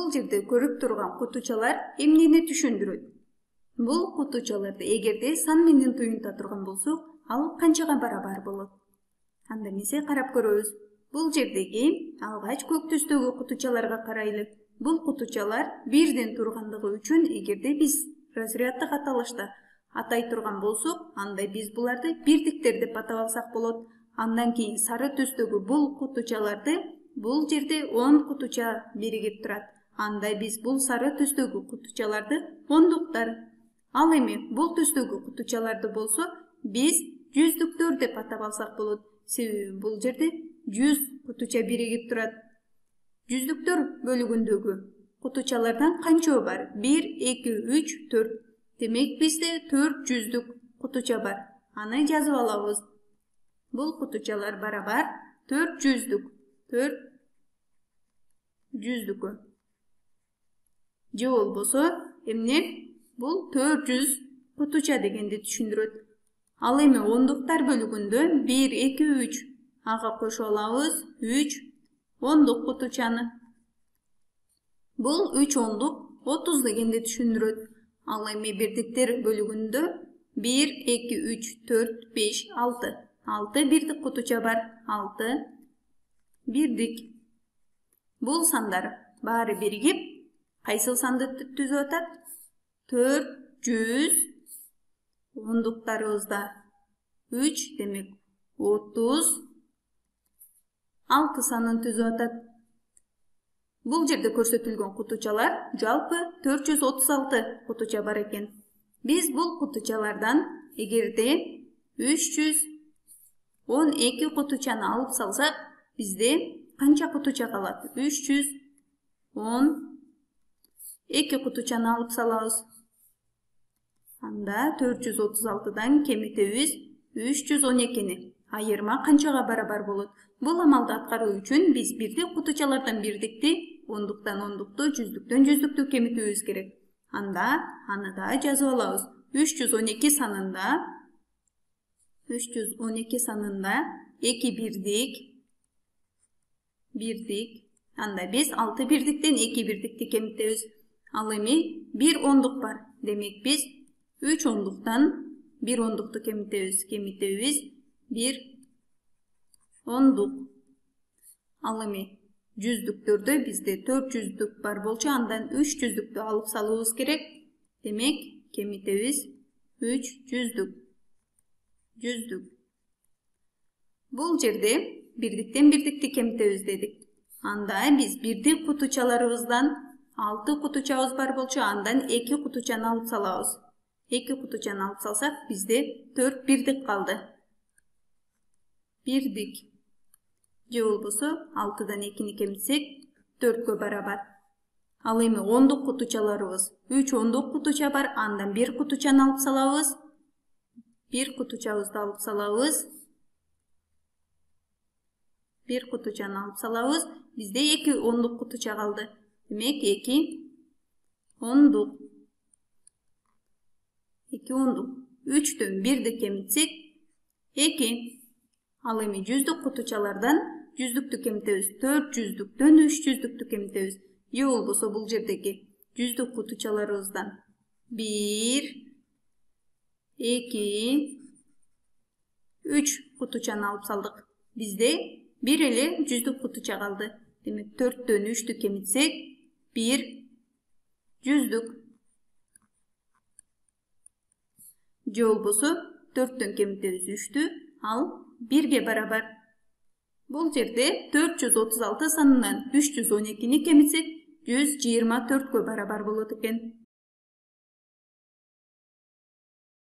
Бул жерде көрүп турган кутучалар эмнени түшүндүрөт? Бул кутучаларды эгерде сан менен туюнта турган болсок, ал канчага барабар болот? Анда эмесе карап көрөбүз. Бул жердеги алгач көк түстөгү кутучаларга карайлы. Бул кутучалар бирден тургандыгы үчүн эгерде биз разряддык аталышта атай турган болсок, анда биз буларды бирдиктер деп атап алсак болот. Андан кийин сары түстөгү бул кутучаларды бул жерде 10 кутуча биригип турат. Анда биз бул сары түстөгү кутучаларды ондуктар. Ал эми бул түстөгү кутучаларды болсо биз жүздүктөр деп атап алсак болот. Себеби бул жерде 100 кутуча биригип турат. Жүздүктөр бөлүгүндөгү кутучалардан канчоо бар? 1, 2, 3, 4. Демек бизде 4 жүздүк кутуча бар. Аны жазып алабыз. Бул кутучалар барабар 4 жүздүк. 4 жүздүккө. Же болбосо эмне? Бул 400 кутуча дегенди түшүндүрөт. Ал эми ондуктар бөлүгүндө 1, 2, 3 ага кошо алабыз 3 ондук кутучаны. Бул 3 ондук 30 дегенди түшүндүрөт. Ал эми бирдиктер бөлүгүндө 1, 2, 3, 4, 5, 6. 6 бирдик кутуча бар. 6 бирдик. Бул сандар баары биригип кайсыл санды түзүп атат? 400 ондуктарыбызда 3 демек 36 санын түзүп атат. Бул жерде көрсөтүлгөн кутучалар жалпы 436 кутуча бар экен. Биз бул кутучалардан эгерде 312 кутучаны алып салсак, бизде канча кутуча калат? 312 кутучаны алып салабыз. Анда 436дан кемитебиз 312-ни. Айырма канчага барабар болот? Бул амалды аткаруу үчүн биз бирдик кутучалардан бирдикти, ондуктан ондукту, жүздүктөн жүздүктү кемитүүбүз керек. Анда аны да жазып алабыз. 312 санында 2 бирдик. Анда биз 6 бирдиктен 2 бирдикти кемитебиз. Ал эми 1 ондук бар. Демек биз 3 ондуктан 1 ондукту кемитебиз. 1 ондук. Ал эми жүздүктөрдө бизде 4 жүздүк бар болчу, андан 3 жүздүктү алып салуубуз керек. Демек кемитебиз 3 жүздүк. Бул жерде бирдиктен бирдикти кемитебиз дедик. Анда биз бирдик кутучаларыбыздан 6 кутучабыз бар болчу, андан 2 кутучаны алып салабыз. 2 кутучаны алып салсак, бизде 4 бирдик калды. Бирдик. Же болбосо 6дан 2-ни кемитсек 4кө барабар. Ал эми ондук кутучаларыбыз 3 ондук кутуча бар, андан 1 кутучаны алып салабыз. 1 кутучабызды алып салабыз. 1 кутучаны алып салабыз. Бизде 2 ондук кутуча калды. Демек 2 ондук. 2 ондук. 3төн 1ди кемитсек 2. Ал эми жүздүк кутучалардан жүздүктү кемитебиз. 4 жүздүктөн 3 жүздүктү кемитебиз. Же болбосо бул жердеги жүздүк кутучаларыбыздан 1, 2, 3 кутучаны алып салдык. Бизде бир эле жүздүк кутуча калды. Демек 4төн 3тү кемитсек 1 жүздүк. Же болбосо 4төн кемитебиз 3тү, ал 1ге барабар. Бул жерде 436 санынан 312-ни кемитсек 124кө барабар болот экен.